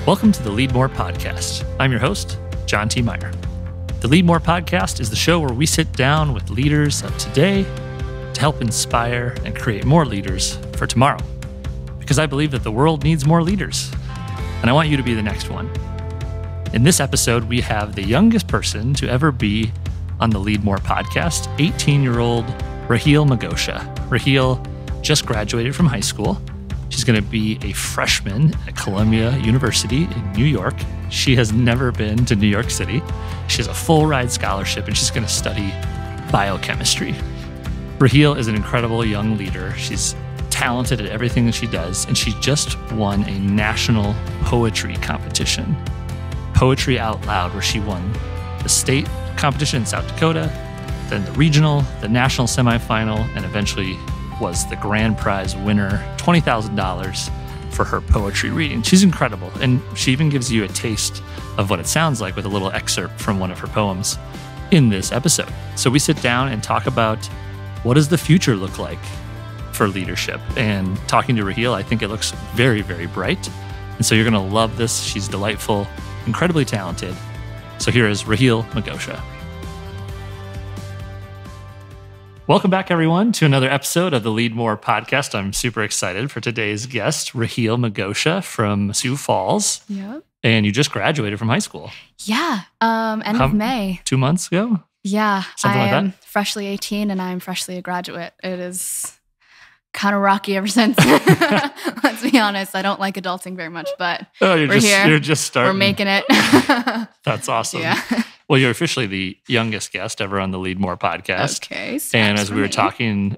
Welcome to the Leadmore Podcast. I'm your host, John T. Meyer. The Leadmore Podcast is the show where we sit down with leaders of today to help inspire and create more leaders for tomorrow. Because I believe that the world needs more leaders, and I want you to be the next one. In this episode, we have the youngest person to ever be on the Leadmore Podcast, 18-year-old Rahele Megosha. Rahele just graduated from high school. She's going to be a freshman at Columbia University in New York. She has never been to New York City. She has a full ride scholarship, and she's going to study biochemistry. Rahele is an incredible young leader. She's talented at everything that she does, and she just won a national poetry competition, Poetry Out Loud, where she won the state competition in South Dakota, then the regional, the national semifinal, and eventually was the grand prize winner, $20,000 for her poetry reading. She's incredible, and she even gives you a taste of what it sounds like with a little excerpt from one of her poems in this episode. So we sit down and talk about what does the future look like for leadership. And talking to Rahele, I think it looks very, very bright. And so you're going to love this. She's delightful, incredibly talented. So here is Rahele Megosha. Welcome back, everyone, to another episode of the Leadmore Podcast. I'm super excited for today's guest, Rahele Megosha from Sioux Falls. Yep. And you just graduated from high school. Yeah, end of May. 2 months ago? Yeah, Something like that? I am freshly 18 and I'm freshly a graduate. It is kind of rocky ever since. Let's be honest, I don't like adulting very much, but You're just starting. We're making it. That's awesome. Yeah. Well, you're officially the youngest guest ever on the Leadmore Podcast. Okay. And as we were talking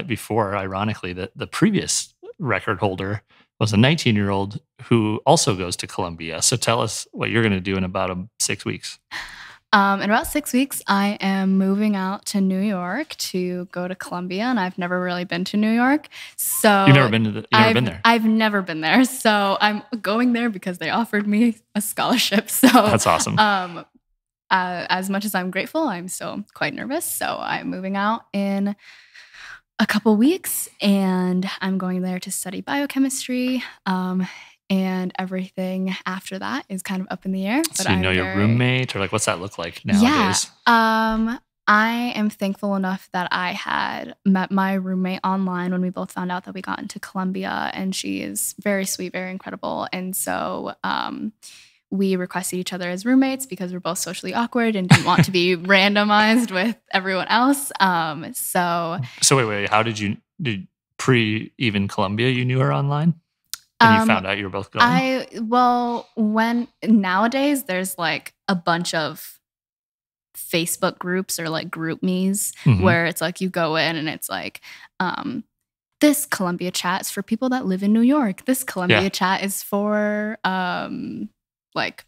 before, ironically, the previous record holder was a 19-year-old who also goes to Columbia. So tell us what you're going to do in about 6 weeks. In about 6 weeks, I am moving out to New York to go to Columbia, and I've never really been to New York. So You've never been there? I've never been there. So I'm going there because they offered me a scholarship. So that's awesome. As much as I'm grateful, I'm still quite nervous. So I'm moving out in a couple weeks, and I'm going there to study biochemistry. And everything after that is kind of up in the air. So you know your roommate, or what's that look like nowadays? Yeah. I am thankful enough that I had met my roommate online when we both found out that we got into Columbia, and she is very sweet, very incredible. And so we requested each other as roommates because we're both socially awkward and didn't want to be randomized with everyone else. So wait, how did pre-even Columbia, you knew her online? And you found out you were both going? When nowadays there's like a bunch of Facebook groups or like group me's where it's like you go in and it's like, this Columbia chat is for people that live in New York. This Columbia chat is for like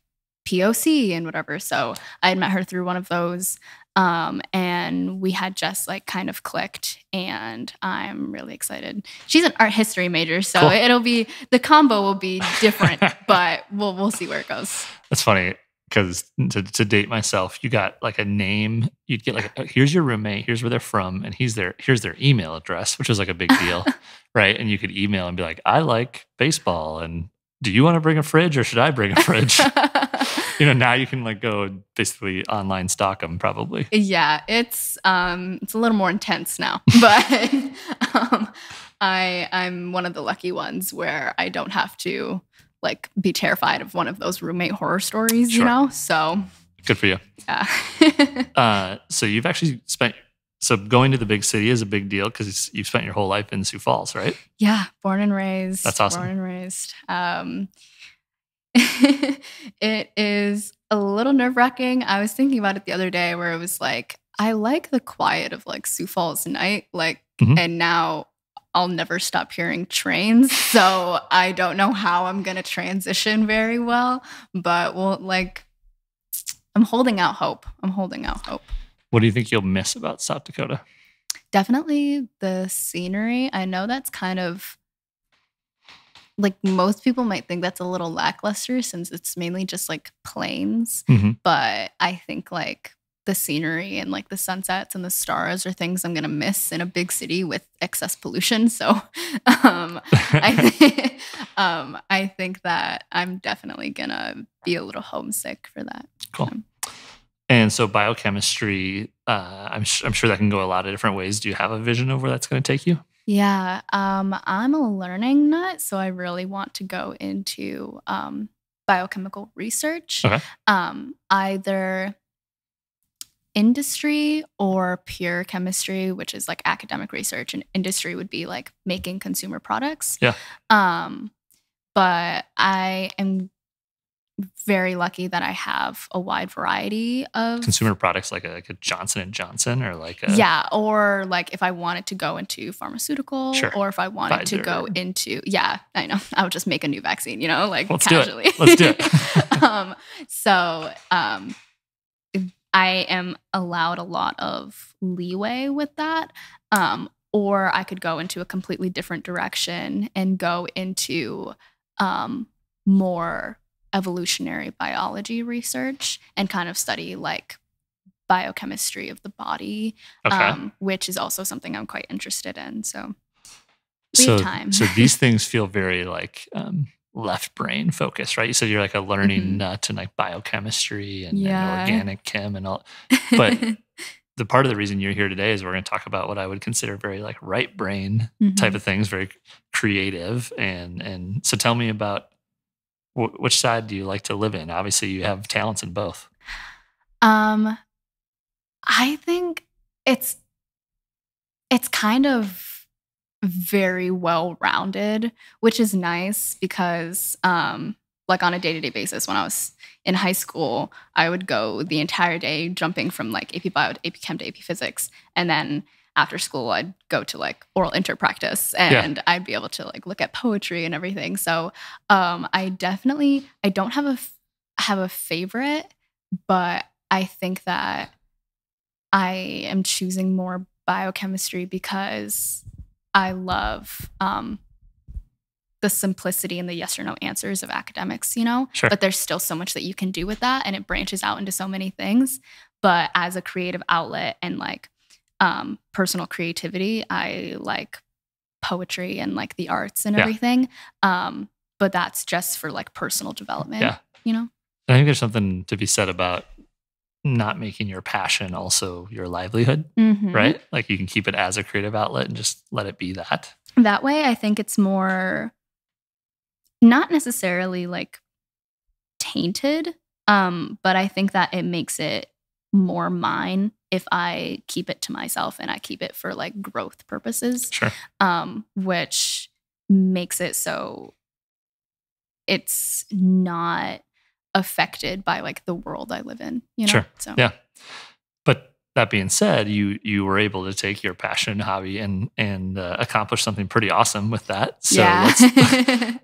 POC and whatever. So I had met her through one of those. And we had just like kind of clicked, and I'm really excited. She's an art history major, so cool. the combo will be different, but we'll see where it goes. That's funny because to date myself, you got like a name. You'd get like, here's your roommate, here's where they're from, and here's their email address, which was like a big deal, right? And you could email and be like, I like baseball, and do you want to bring a fridge or should I bring a fridge? Now you can like go basically online stalk them probably. Yeah, it's a little more intense now, but I'm one of the lucky ones where I don't have to like be terrified of one of those roommate horror stories, Sure. So good for you. Yeah. So you've actually going to the big city is a big deal because you've spent your whole life in Sioux Falls, right? Yeah, born and raised. That's awesome. Born and raised. It is a little nerve-wracking. I was thinking about it the other day where it was like, I like the quiet of like Sioux Falls night, and now I'll never stop hearing trains. So I don't know how I'm going to transition very well, but I'm holding out hope. What do you think you'll miss about South Dakota? Definitely the scenery. I know that's kind of like most people might think that's a little lackluster since it's mainly just like plains. But I think like the scenery and like the sunsets and the stars are things I'm going to miss in a big city with excess pollution. So I think that I'm definitely going to be a little homesick for that. Cool. And so biochemistry, I'm sure that can go a lot of different ways. Do you have a vision of where that's going to take you? Yeah. I'm a learning nut, so I really want to go into biochemical research. Okay. Either industry or pure chemistry, which is like academic research, and industry would be like making consumer products. Yeah. But I am very lucky that I have a wide variety of consumer products, like a Johnson & Johnson, or like a... Yeah, or like if I wanted to go into pharmaceutical, Sure. Or if I wanted Pfizer. to go into, yeah, I know, I would just make a new vaccine, like Let's casually. Let's do it. So I am allowed a lot of leeway with that. Or I could go into a completely different direction and go into more evolutionary biology research and kind of study like biochemistry of the body, which is also something I'm quite interested in. So we have time. So these things feel very like left brain focused, right? You said you're like a learning nut in like biochemistry and organic chem and all. But the part of the reason you're here today is we're going to talk about what I would consider very like right brain type of things, very creative. And so tell me about which side do you like to live in? Obviously, you have talents in both. I think it's kind of very well-rounded, which is nice because like on a day-to-day basis, when I was in high school, I would go the entire day jumping from like AP Bio to AP Chem to AP Physics. And then after school, I'd go to like oral inter practice and I'd be able to like look at poetry and everything. So I don't have a favorite, but I think that I am choosing more biochemistry because I love the simplicity and the yes or no answers of academics, Sure. But there's still so much that you can do with that, and it branches out into so many things. But as a creative outlet and like personal creativity, I like poetry and like the arts and everything. But that's just for like personal development, I think there's something to be said about not making your passion also your livelihood, right? Like you can keep it as a creative outlet and just let it be that. That way, I think it's more not necessarily like tainted, but I think that it makes it more mine if I keep it to myself and I keep it for like growth purposes. Sure. Which makes it so it's not affected by like the world I live in, Sure. So yeah. But that being said, you were able to take your passion hobby and accomplish something pretty awesome with that. So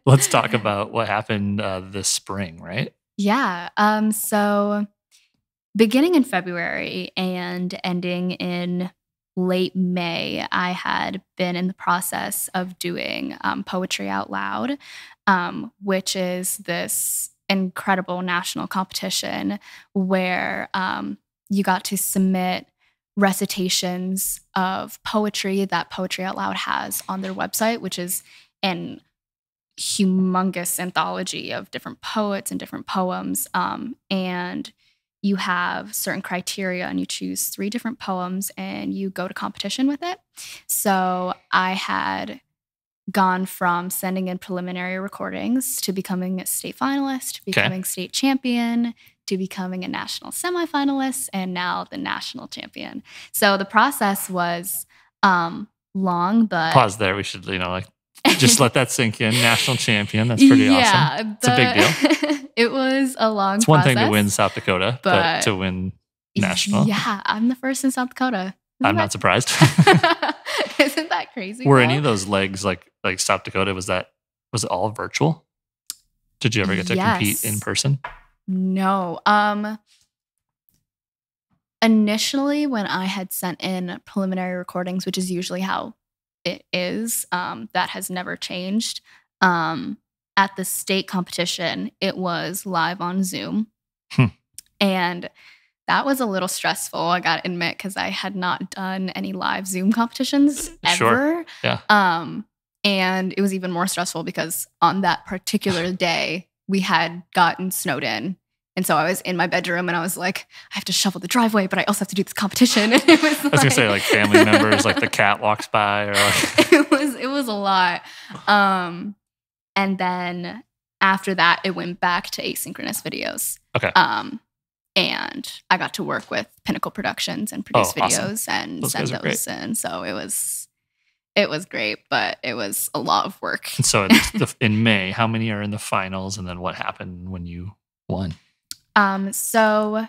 let's talk about what happened this spring, right? Yeah. So beginning in February and ending in late May, I had been in the process of doing Poetry Out Loud, which is this incredible national competition where you got to submit recitations of poetry that Poetry Out Loud has on their website, which is an humongous anthology of different poets and different poems. And you have certain criteria and you choose 3 different poems and you go to competition with it. So I had gone from sending in preliminary recordings to becoming a state finalist, to becoming state champion, to becoming a national semifinalist, and now the national champion. So the process was long, but... Pause there. We should, just let that sink in. National champion. That's pretty awesome. It's a big deal. It was a long process. It's one thing to win South Dakota, but to win national. Yeah, I'm the first in South Dakota. I'm not surprised. Isn't that crazy? Were any of those legs like South Dakota? Was it all virtual? Did you ever get to compete in person? No. Initially, when I had sent in preliminary recordings, which is usually how it is, that has never changed. At the state competition, it was live on Zoom. And That was a little stressful, I gotta admit, because I had not done any live Zoom competitions ever. Sure. Yeah. And it was even more stressful because on that particular day, we had gotten snowed in. And so I was in my bedroom and I was like, I have to shovel the driveway, but I also have to do this competition. And it was I was going to say, like, family members, like the cat walks by. Or like... it was a lot. And then after that, it went back to asynchronous videos. Okay. And I got to work with Pinnacle Productions and produce videos and send those in. So it was great, but it was a lot of work. And so in May, how many are in the finals? And then what happened when you won? So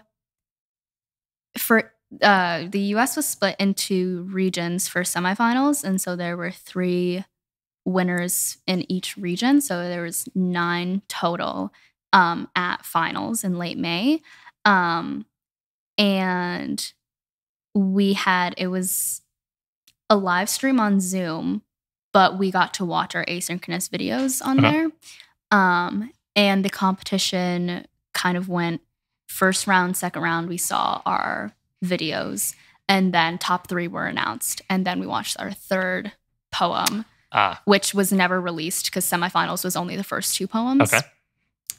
for the U.S. was split into regions for semifinals. And so there were 3 winners in each region. So there was 9 total at finals in late May. And it was a live stream on Zoom, but we got to watch our asynchronous videos on there. And the competition kind of went first round, second round, we saw our videos, and then top 3 were announced. And then we watched our 3rd poem, which was never released because semifinals was only the first 2 poems. Okay.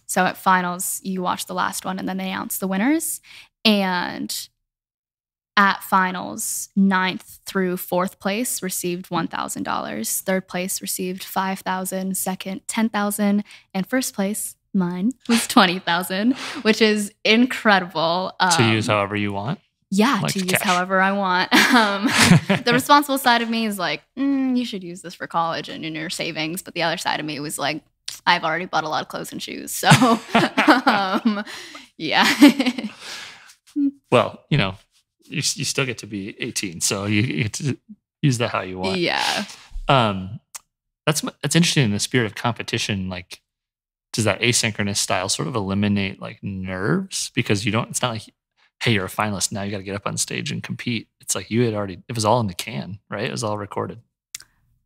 So at finals, you watch the last one and then they announce the winners. And at finals, 9th through 4th place received $1,000. 3rd place received $5,000. Second, $10,000. And first place, mine, was $20,000, which is incredible. To use however you want? Yeah, like to use however I want. The responsible side of me is like, you should use this for college and in your savings. But the other side of me was like, I've already bought a lot of clothes and shoes. So, yeah. Well, you still get to be 18, so you get to use that how you want. Yeah. That's interesting in the spirit of competition. Like, does that asynchronous style sort of eliminate like nerves? Because it's not like, hey, you're a finalist, now you got to get up on stage and compete. It's like it was all in the can, right? It was all recorded.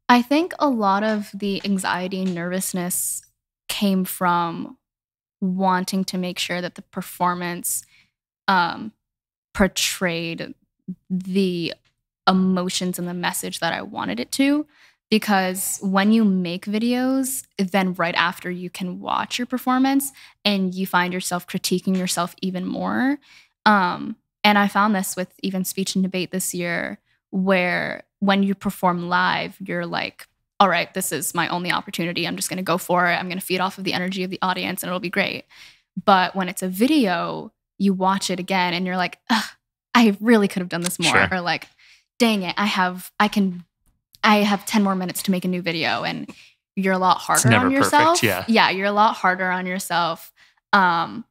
I think a lot of the anxiety and nervousness came from wanting to make sure that the performance portrayed the emotions and the message that I wanted it to. Because when you make videos, then right after you can watch your performance and you find yourself critiquing yourself even more. And I found this with even speech and debate this year, where when you perform live, you're like, all right, this is my only opportunity. I'm just going to go for it. I'm going to feed off of the energy of the audience and it'll be great. But when it's a video, you watch it again and you're like, I really could have done this more. Sure. Or like, dang it, I have 10 more minutes to make a new video, and you're a lot harder on yourself. Perfect, yeah, you're a lot harder on yourself. But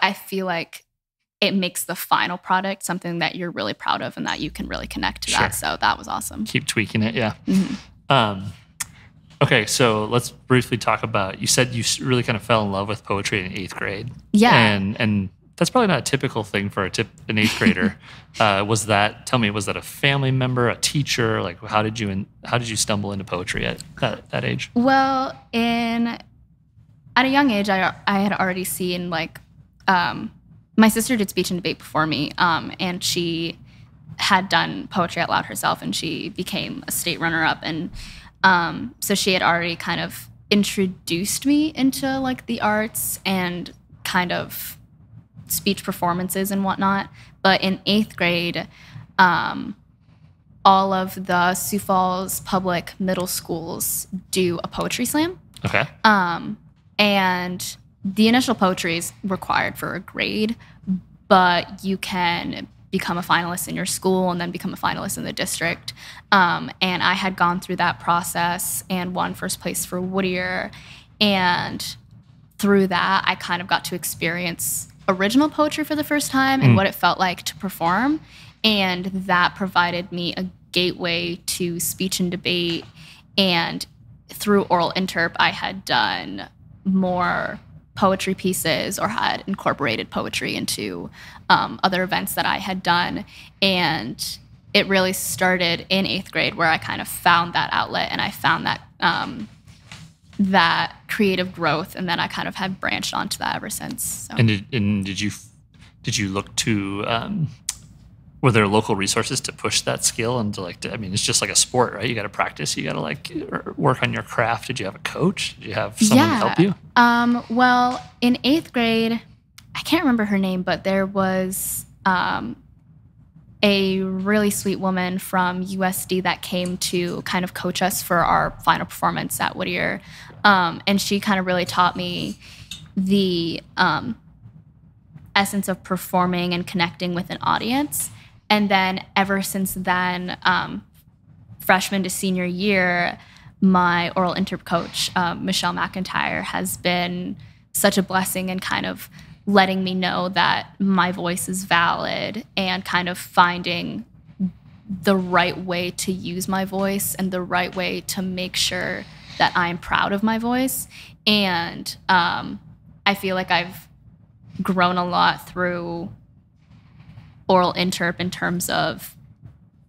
I feel like it makes the final product something that you're really proud of and that you can really connect to that. So that was awesome. Keep tweaking it, yeah. Mm-hmm. Okay, so let's briefly talk about, you said you really kind of fell in love with poetry in 8th grade. Yeah. And that's probably not a typical thing for an 8th grader. Was that a family member, a teacher? Like, how did you stumble into poetry at that age? Well, at a young age, I had already seen like, my sister did speech and debate before me, and she had done poetry out loud herself, and she became a state runner-up, and so she had already kind of introduced me into like the arts and kind of speech performances and whatnot. But in 8th grade, all of the Sioux Falls public middle schools do a poetry slam. Okay. And the initial poetry is required for a grade, but you can become a finalist in your school and then become a finalist in the district. And I had gone through that process and won first place for Whittier. And through that, I kind of got to experience original poetry for the first time and what it felt like to perform. And that provided me a gateway to speech and debate. And through oral interp, I had done more poetry pieces or had incorporated poetry into other events that I had done. And it really started in 8th grade, where I kind of found that outlet and I found that that creative growth, and then I kind of have branched onto that ever since. So. And did you did you look to, were there local resources to push that skill and it's just like a sport, right? You got to practice, you got to like work on your craft. Did you have a coach? Did you have someone to help you? Well, in 8th grade, I can't remember her name, but there was a really sweet woman from USD that came to kind of coach us for our final performance at Whittier. And she kind of really taught me the essence of performing and connecting with an audience. And then ever since then, freshman to senior year, my oral interp coach, Michelle McIntyre, has been such a blessing in kind of letting me know that my voice is valid and kind of finding the right way to use my voice and the right way to make sure that I'm proud of my voice. And I feel like I've grown a lot through oral interp in terms of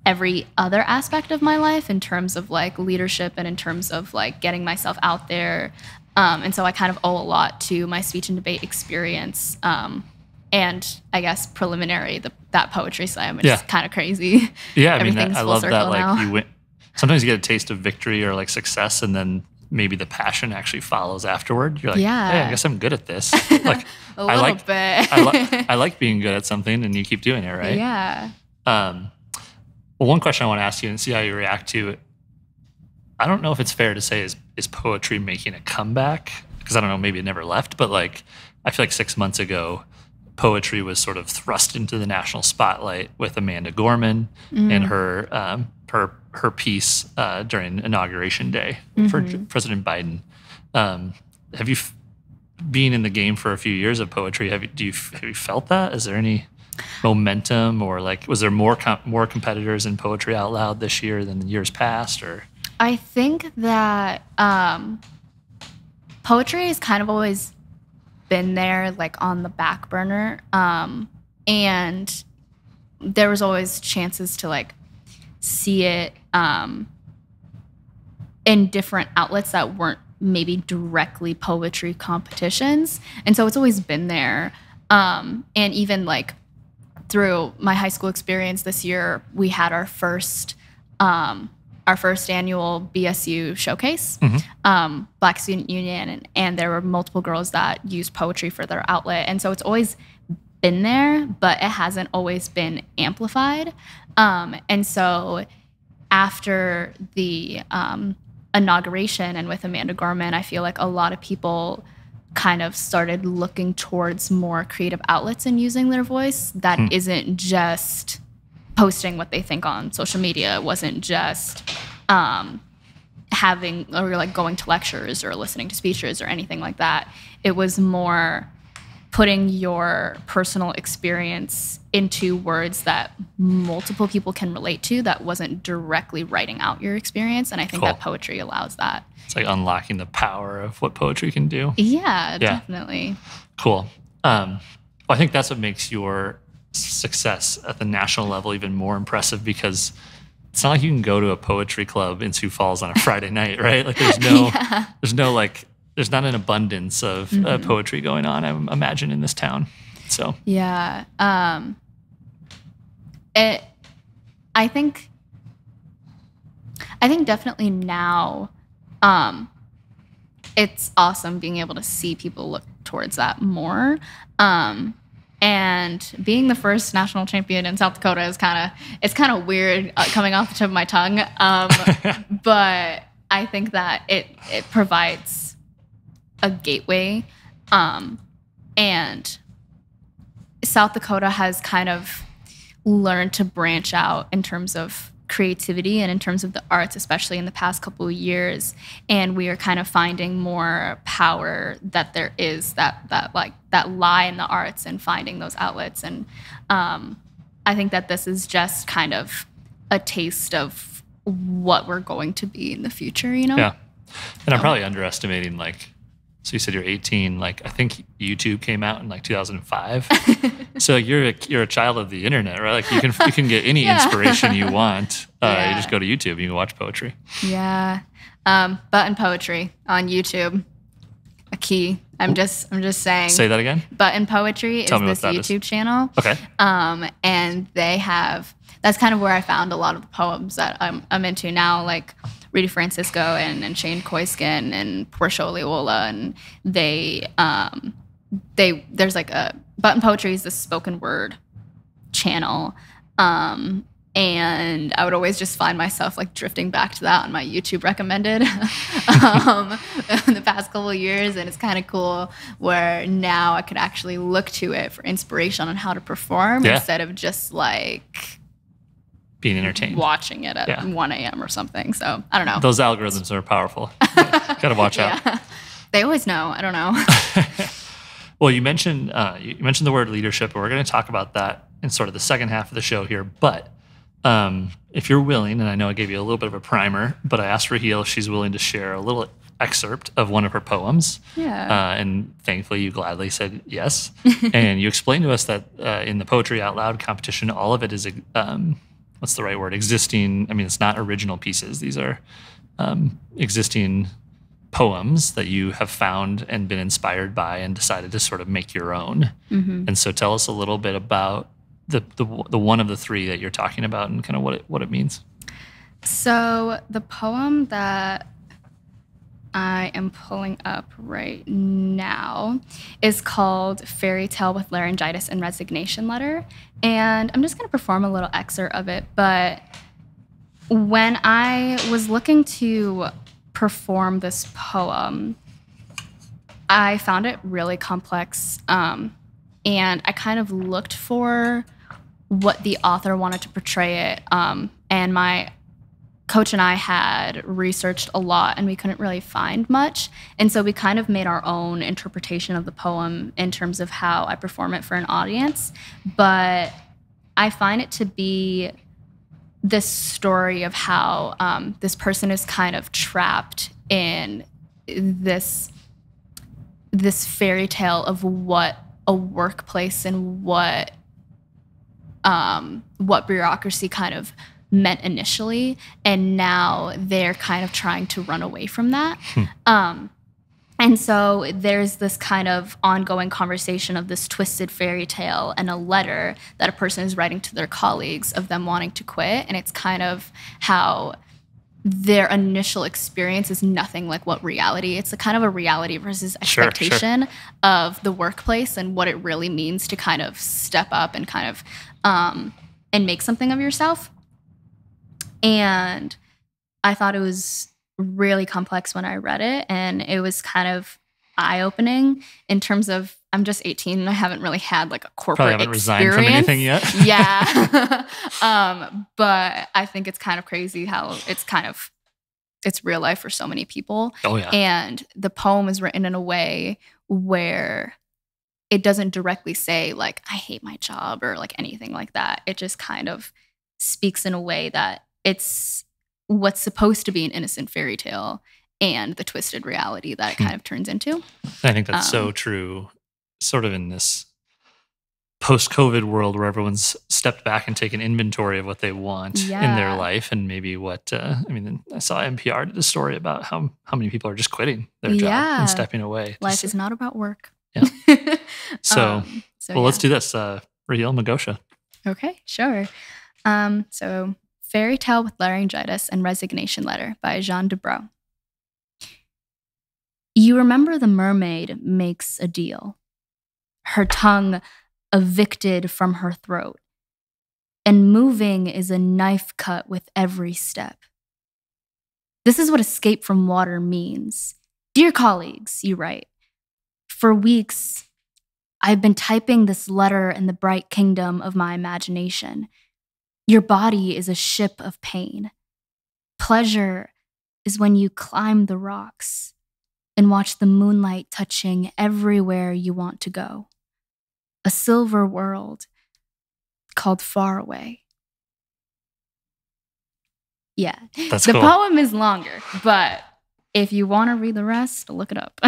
every other aspect of my life, in terms of like leadership and in terms of like getting myself out there. And so I kind of owe a lot to my speech and debate experience. And I guess preliminary, that poetry slam, which is kind of crazy. Yeah, I mean, I love that. Like you win. Sometimes you get a taste of victory or like success, and then maybe the passion actually follows afterward. You're like, hey, I guess I'm good at this. Like a little bit. I like being good at something, and you keep doing it, right? Yeah. Well, one question I want to ask you and see how you react to it. I don't know if it's fair to say is poetry making a comeback? Because I don't know, maybe it never left, but like I feel like 6 months ago, poetry was sort of thrust into the national spotlight with Amanda Gorman and her piece during Inauguration Day for President Biden. Have you been in the game for a few years of poetry? Have you felt that? Is there any momentum, or like was there more competitors in poetry out loud this year than the years past? Or I think that poetry has kind of always been there, like on the back burner, and there was always chances to like see it in different outlets that weren't maybe directly poetry competitions, and so it's always been there. And even like through my high school experience this year, we had our first annual BSU showcase, Black Student Union, and there were multiple girls that used poetry for their outlet. And so it's always been there, but it hasn't always been amplified. And so after the inauguration and with Amanda Gorman, I feel like a lot of people kind of started looking towards more creative outlets and using their voice that isn't just posting what they think on social media. It wasn't just having or like going to lectures or listening to speeches or anything like that. It was more putting your personal experience into words that multiple people can relate to, that wasn't directly writing out your experience. And I think that poetry allows that. It's like unlocking the power of what poetry can do. Yeah. Definitely. Cool. I think that's what makes your success at the national level even more impressive, because it's not like you can go to a poetry club in Sioux Falls on a Friday night, right? Like there's not an abundance of poetry going on, I imagine, in this town. So yeah, I think definitely now, it's awesome being able to see people look towards that more. And being the first national champion in South Dakota is kind of weird coming off the tip of my tongue. But I think that it provides a gateway. And South Dakota has kind of learned to branch out in terms of creativity and in terms of the arts, especially in the past couple of years. And we are kind of finding more power that there is that lie in the arts and finding those outlets. And I think that this is just kind of a taste of what we're going to be in the future, you know? Yeah. And I'm probably underestimating, like, so you said you're 18, like I think YouTube came out in like 2005. So you're a child of the internet, right? Like you can get any inspiration you want. You just go to YouTube and you can watch poetry. Yeah. Button poetry on YouTube. key. I'm just saying. Say that again. Button Poetry is this YouTube channel. Okay. And they have, that's kind of where I found a lot of the poems that I'm into now, like Rita Francisco and Shane Koiskin and Portia Oliola, and there's like a Button Poetry is the spoken word channel. And I would always just find myself like drifting back to that on my YouTube recommended in the past couple of years. And it's kind of cool where now I could actually look to it for inspiration on how to perform instead of just like being entertained, watching it at 1 a.m. or something. So I don't know. Those algorithms are powerful. Gotta watch out. They always know. I don't know. Well, you mentioned the word leadership, and we're going to talk about that in sort of the second half of the show here. But if you're willing, and I know I gave you a little bit of a primer, but I asked Rahele if she's willing to share a little excerpt of one of her poems. Yeah. And thankfully, you gladly said yes. And you explained to us that in the Poetry Out Loud competition, all of it is, what's the right word? Existing. I mean, it's not original pieces. These are existing poems that you have found and been inspired by and decided to sort of make your own. Mm-hmm. And so tell us a little bit about the one of the three that you're talking about and kind of what it means. So the poem that I am pulling up right now is called Fairy Tale with Laryngitis and Resignation Letter. And I'm just going to perform a little excerpt of it. But when I was looking to perform this poem, I found it really complex. And I kind of looked for what the author wanted to portray it. And my coach and I had researched a lot and we couldn't really find much. And so we kind of made our own interpretation of the poem in terms of how I perform it for an audience. But I find it to be this story of how this person is kind of trapped in this fairy tale of what a workplace and what bureaucracy kind of meant initially, and now they're kind of trying to run away from that. And so there's this kind of ongoing conversation of this twisted fairy tale and a letter that a person is writing to their colleagues of them wanting to quit, and it's kind of how their initial experience is nothing like what reality. It's a kind of a reality versus expectation of the workplace and what it really means to kind of step up and kind of and make something of yourself. And I thought it was really complex when I read it, and it was kind of eye-opening in terms of I'm just 18 and I haven't really had like a corporate Probably haven't experience. Resigned from anything yet. Yeah. But I think it's kind of crazy how it's real life for so many people. Oh yeah. And the poem is written in a way where it doesn't directly say like, I hate my job or like anything like that. It just kind of speaks in a way that it's what's supposed to be an innocent fairy tale and the twisted reality that it kind of turns into. I think that's so true, sort of in this post-COVID world where everyone's stepped back and taken inventory of what they want in their life, and maybe what, I saw NPR did a story about how many people are just quitting their job and stepping away. Life is not about work. Yeah. So let's do this. Rahele Megosha. Okay, sure. So Fairy Tale with Laryngitis and Resignation Letter by Jean Dubrow. You remember the mermaid makes a deal, her tongue evicted from her throat, and moving is a knife cut with every step. This is what escape from water means. Dear colleagues, you write, for weeks, I've been typing this letter in the bright kingdom of my imagination. Your body is a ship of pain. Pleasure is when you climb the rocks and watch the moonlight touching everywhere you want to go. A silver world called Far Away. Yeah. That's the cool. poem is longer, but if you want to read the rest, look it up.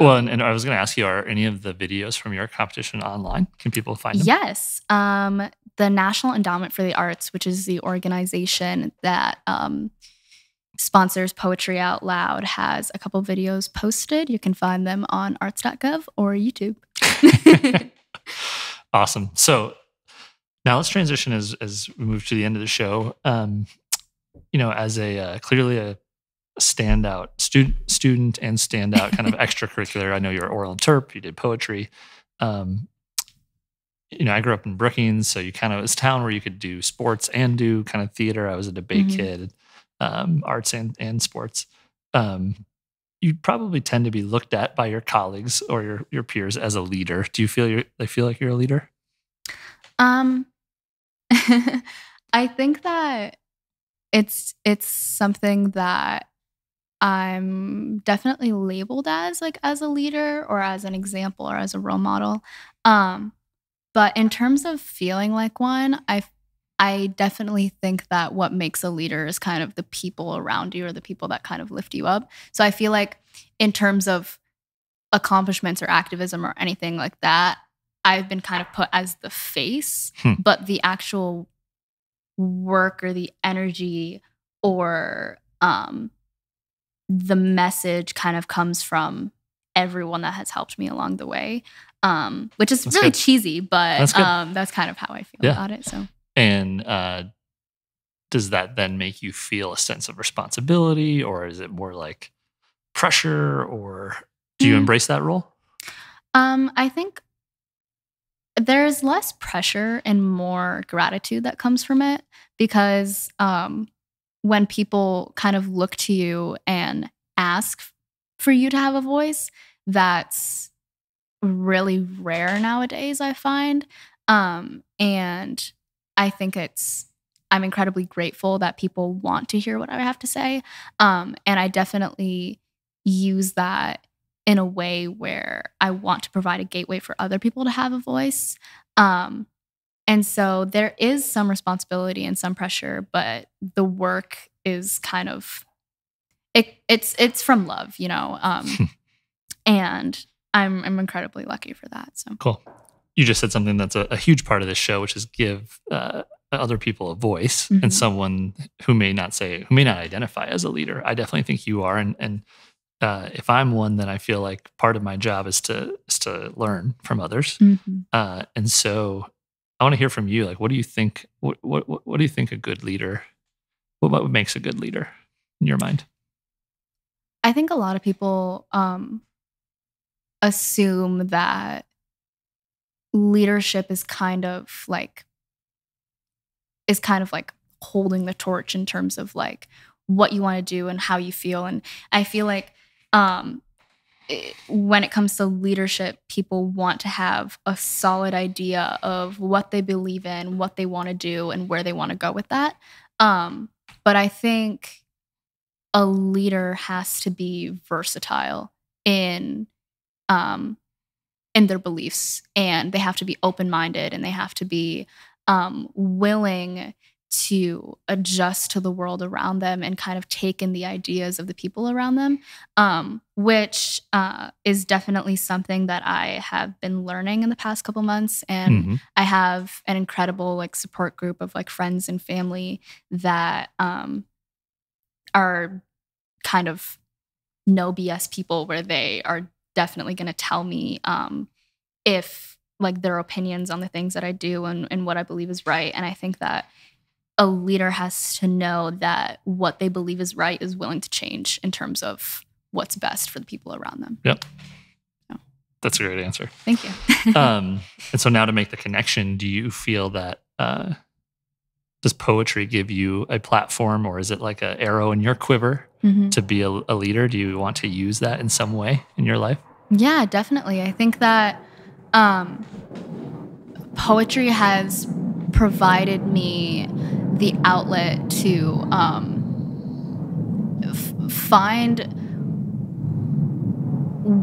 Well, and I was going to ask you, are any of the videos from your competition online? Can people find them? Yes. The National Endowment for the Arts, which is the organization that sponsors Poetry Out Loud has a couple videos posted. You can find them on arts.gov or YouTube. Awesome. So now let's transition as we move to the end of the show. As a clearly a standout student and standout kind of extracurricular. I know you're oral interp. You did poetry. I grew up in Brookings, so you kind of, it's a town where you could do sports and do kind of theater. I was a debate kid, arts and sports. You probably tend to be looked at by your colleagues or your peers as a leader. Do you feel they feel like you're a leader? I think that it's something that I'm definitely labeled as a leader or as an example or as a role model. But in terms of feeling like one, I definitely think that what makes a leader is kind of the people around you or the people that kind of lift you up. So I feel like in terms of accomplishments or activism or anything like that, I've been kind of put as the face, but the actual work or the energy or the message kind of comes from everyone that has helped me along the way, which is really cheesy, but that's kind of how I feel about it. So, and does that then make you feel a sense of responsibility, or is it more like pressure, or do you embrace that role? I think there's less pressure and more gratitude that comes from it, because when people kind of look to you and ask for you to have a voice, that's really rare nowadays, I find. And I think I'm incredibly grateful that people want to hear what I have to say. And I definitely use that in a way where I want to provide a gateway for other people to have a voice. And so there is some responsibility and some pressure, but the work is kind of, it's from love, and I'm incredibly lucky for that. So cool. You just said something that's a huge part of this show, which is give other people a voice, and someone who may not identify as a leader. I definitely think you are. And if I'm one, then I feel like part of my job is to learn from others. And so I want to hear from you. Like, what do you think? What do you think a good leader? What makes a good leader in your mind? I think a lot of people assume that leadership is kind of like holding the torch in terms of like what you want to do and how you feel. And I feel like when it comes to leadership, people want to have a solid idea of what they believe in, what they want to do, and where they want to go with that. But I think a leader has to be versatile in their beliefs, and they have to be open-minded, and they have to be willing to adjust to the world around them and kind of take in the ideas of the people around them, which is definitely something that I have been learning in the past couple months. And I have an incredible support group of friends and family that are kind of no BS people, where they are definitely going to tell me if their opinions on the things that I do and what I believe is right. And I think that a leader has to know that what they believe is right is willing to change in terms of what's best for the people around them. Yep. So. That's a great answer. Thank you. And so now to make the connection, do you feel that does poetry give you a platform, or is it like an arrow in your quiver to be a leader? Do you want to use that in some way in your life? Yeah, definitely. I think that poetry has provided me the outlet to find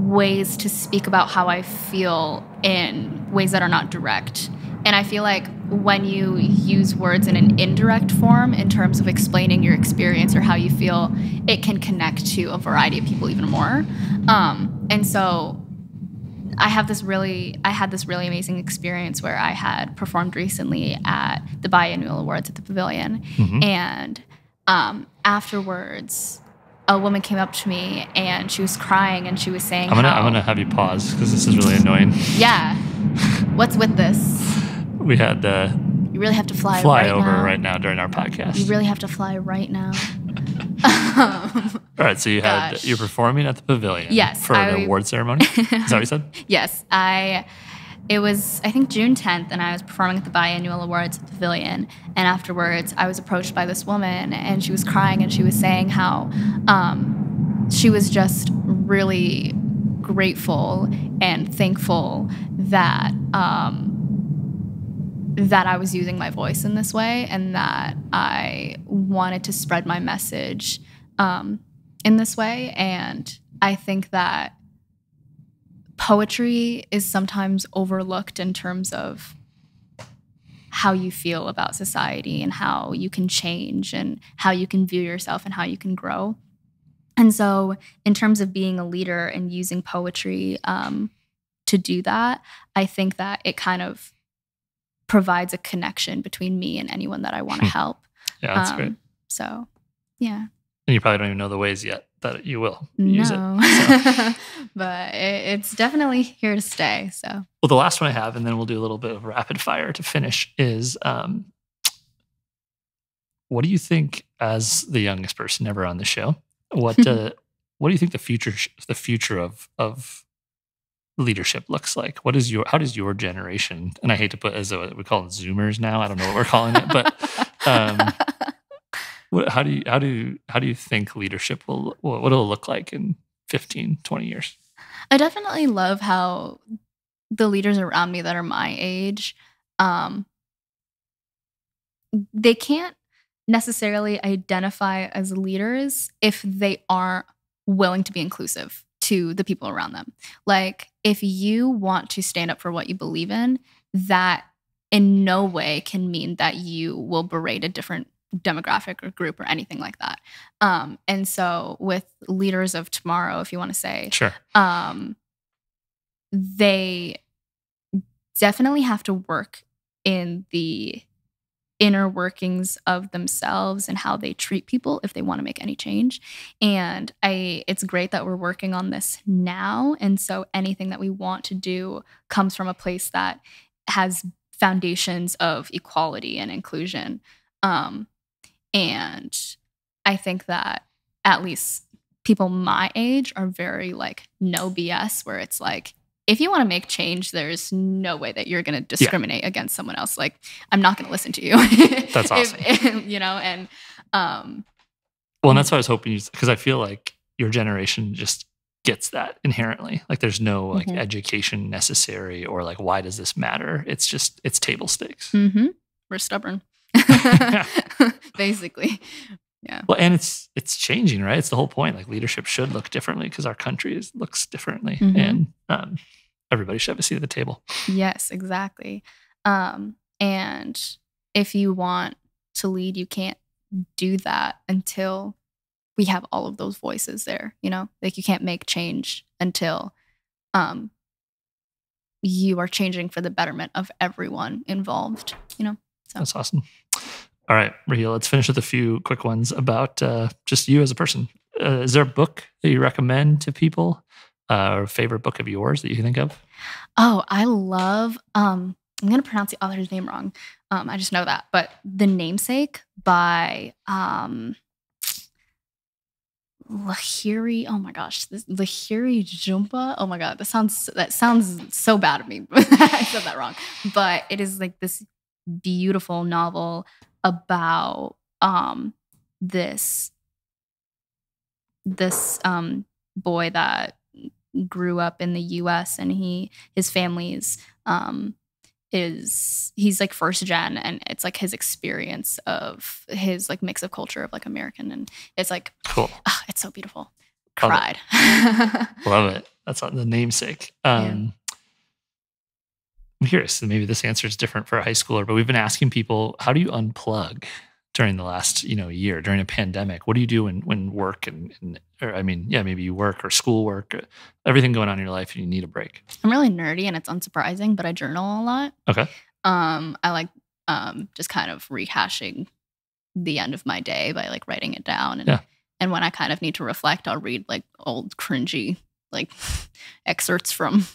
ways to speak about how I feel in ways that are not direct. And I feel like when you use words in an indirect form in terms of explaining your experience or how you feel, it can connect to a variety of people even more. And so I had this really amazing experience where I had performed recently at the Biennial Awards at the Pavilion. And afterwards, a woman came up to me and she was crying and she was saying, I'm gonna have you pause because this is really annoying. Yeah. What's with this? We had you really have to fly over right now during our podcast. You really have to fly right now. All right, so you're performing at the pavilion. Yes, for the award ceremony. Is that what you said? Yes, it was, I think, June 10th, and I was performing at the biannual awards at the pavilion. And afterwards, I was approached by this woman, and she was crying, and she was saying how she was just really grateful and thankful that that I was using my voice in this way, and that I wanted to spread my message in this way. And I think that poetry is sometimes overlooked in terms of how you feel about society and how you can change and how you can view yourself and how you can grow. And so in terms of being a leader and using poetry to do that, I think that it kind of provides a connection between me and anyone that I want to help. Yeah, that's great. So, yeah. And you probably don't even know the ways yet that you will use it. So. But it's definitely here to stay. So, well, the last one I have, and then we'll do a little bit of rapid fire to finish, is what do you think, as the youngest person ever on the show, what do you think the future of leadership looks like? How does your generation, and I hate to put, we call them Zoomers now, I don't know what we're calling it, but how do you think leadership what it'll look like in 15, 20 years? I definitely love how the leaders around me that are my age, they can't necessarily identify as leaders if they aren't willing to be inclusive to the people around them. Like, if you want to stand up for what you believe in, that in no way can mean that you will berate a different demographic or group or anything like that. And so with leaders of tomorrow, if you want to say, sure, they definitely have to work in the inner workings of themselves and how they treat people if they want to make any change. And it's great that we're working on this now. And so anything that we want to do comes from a place that has foundations of equality and inclusion. And I think that at least people my age are very like no BS, where it's like, if you want to make change, there's no way that you're going to discriminate against someone else. Like, I'm not going to listen to you. That's awesome. And well, and that's what I was hoping, because I feel like your generation just gets that inherently. Like, there's no like education necessary, or like, why does this matter? It's table stakes. Mm-hmm. We're stubborn, basically. Yeah. Well, and it's changing, right? It's the whole point. Like, leadership should look differently because our country looks differently, and everybody should have a seat at the table. Yes, exactly. And if you want to lead, you can't do that until we have all of those voices there. Like, you can't make change until you are changing for the betterment of everyone involved. So. That's awesome. All right, Rahele, let's finish with a few quick ones about just you as a person. Is there a book that you recommend to people, or a favorite book of yours that you can think of? Oh, I love, I'm going to pronounce the author's name wrong. I just know that. But The Namesake by Lahiri. Oh my gosh, Lahiri Jumpa. Oh my God, that sounds so bad of me. I said that wrong. But it is like this beautiful novel about this boy that grew up in the US, and his family's he's like first gen, and it's like his experience of his like mix of culture of like American, and it's like cool. It's so beautiful. Cried. Love it. That's on The Namesake. I'm curious, maybe this answer is different for a high schooler, but we've been asking people, how do you unplug during the last year, during a pandemic? What do you do when work maybe you work or schoolwork, everything going on in your life, and you need a break? I'm really nerdy, and it's unsurprising, but I journal a lot. Okay. I like just kind of rehashing the end of my day by like writing it down. And when I kind of need to reflect, I'll read like old cringy like excerpts from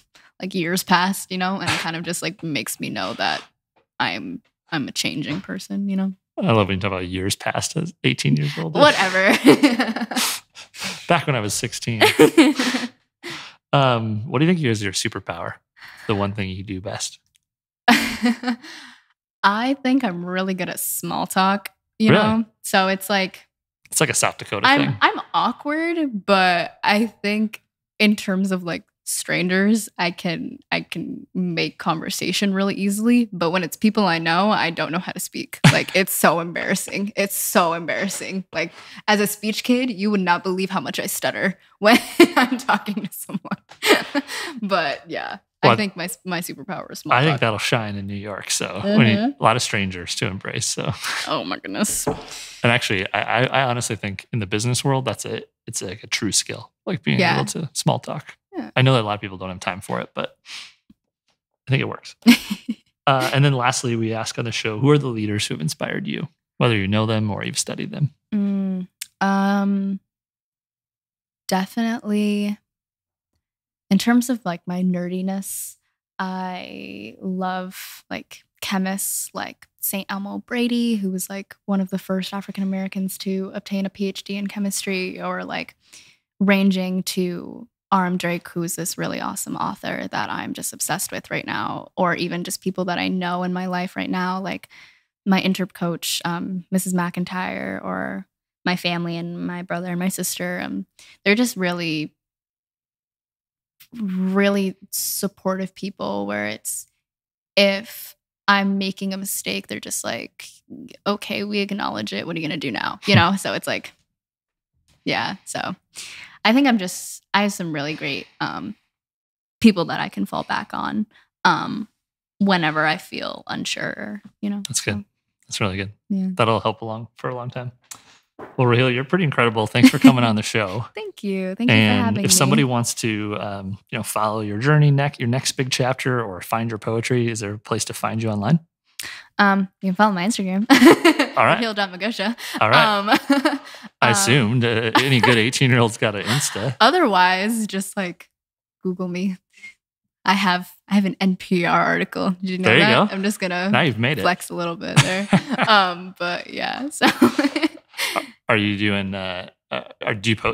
like years past, and it kind of just like makes me know that I'm a changing person, I love when you talk about years past as 18 years old. Whatever. Back when I was 16. What do you think is your superpower? The one thing you do best? I think I'm really good at small talk, you know? So it's like a South Dakota thing. I'm awkward, but I think in terms of like strangers, I can make conversation really easily. But when it's people I know, I don't know how to speak. Like, it's so embarrassing. It's so embarrassing. Like, as a speech kid, you would not believe how much I stutter when I'm talking to someone. But yeah. I think my superpower is small talk. I think that'll shine in New York. So we need a lot of strangers to embrace. So, oh my goodness. And actually, I honestly think in the business world, it's like a true skill, like being able to small talk. Yeah. I know that a lot of people don't have time for it, but I think it works. And then lastly, we ask on the show, who are the leaders who have inspired you, whether you know them or you've studied them? Definitely. In terms of like my nerdiness, I love like chemists like St. Elmo Brady, who was like one of the first African Americans to obtain a PhD in chemistry, or like ranging to R.M. Drake, who's this really awesome author that I'm just obsessed with right now, or even just people that I know in my life right now, like my interp coach, Mrs. McIntyre, or my family and my brother and my sister. They're just really supportive people, where it's, if I'm making a mistake, they're just like, okay, we acknowledge it. What are you going to do now? So it's like, yeah. So I think I have some really great people that I can fall back on whenever I feel unsure, That's good. So. That's really good. Yeah. That'll help along for a long time. Well, Rahele, you're pretty incredible. Thanks for coming on the show. Thank you. Thank you for having me. And if somebody wants to, follow your journey, your next big chapter, or find your poetry, is there a place to find you online? You can follow my Instagram. All right. Rahele Megosha. All right. I assumed any good 18-year-old's got an Insta. Otherwise, just like Google me. I have an NPR article. Did you know that? There you go. I'm just gonna now you've made flex a little bit there. But yeah. So. Are you doing? Do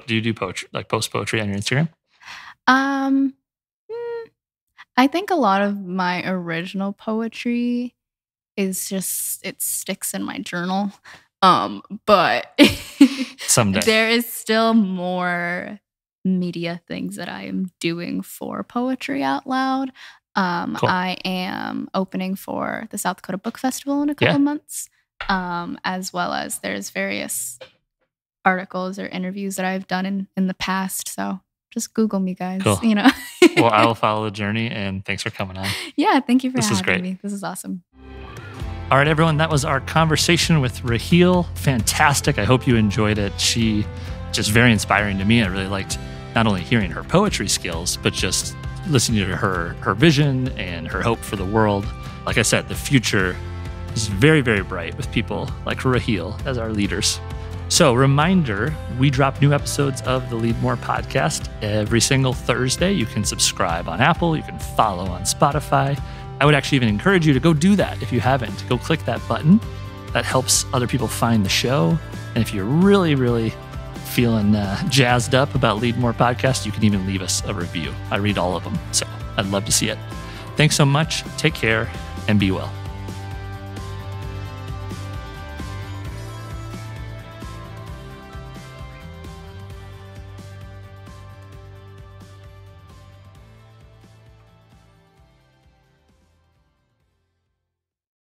you do poetry, like post poetry on your Instagram? I think a lot of my original poetry is just, it sticks in my journal. But someday there is still more media things that I am doing for Poetry Out Loud. Cool. I am opening for the South Dakota Book Festival in a couple months, as well as there's various articles or interviews that I've done in the past. So just Google me, guys. Cool. Well, I will follow the journey, and thanks for coming on. Yeah, thank you for having great. me. This is awesome. All right, everyone, that was our conversation with Rahele. Fantastic. I hope you enjoyed it. She just very inspiring to me. I really liked not only hearing her poetry skills, but just listening to her vision and her hope for the world. Like I said, the future is very, very bright with people like Rahele as our leaders. So, reminder, we drop new episodes of the Leadmore Podcast every single Thursday. You can subscribe on Apple. You can follow on Spotify. I would actually even encourage you to go do that if you haven't. Go click that button. That helps other people find the show. And if you're really, really feeling jazzed up about Leadmore Podcast, you can even leave us a review. I read all of them, so I'd love to see it. Thanks so much. Take care and be well.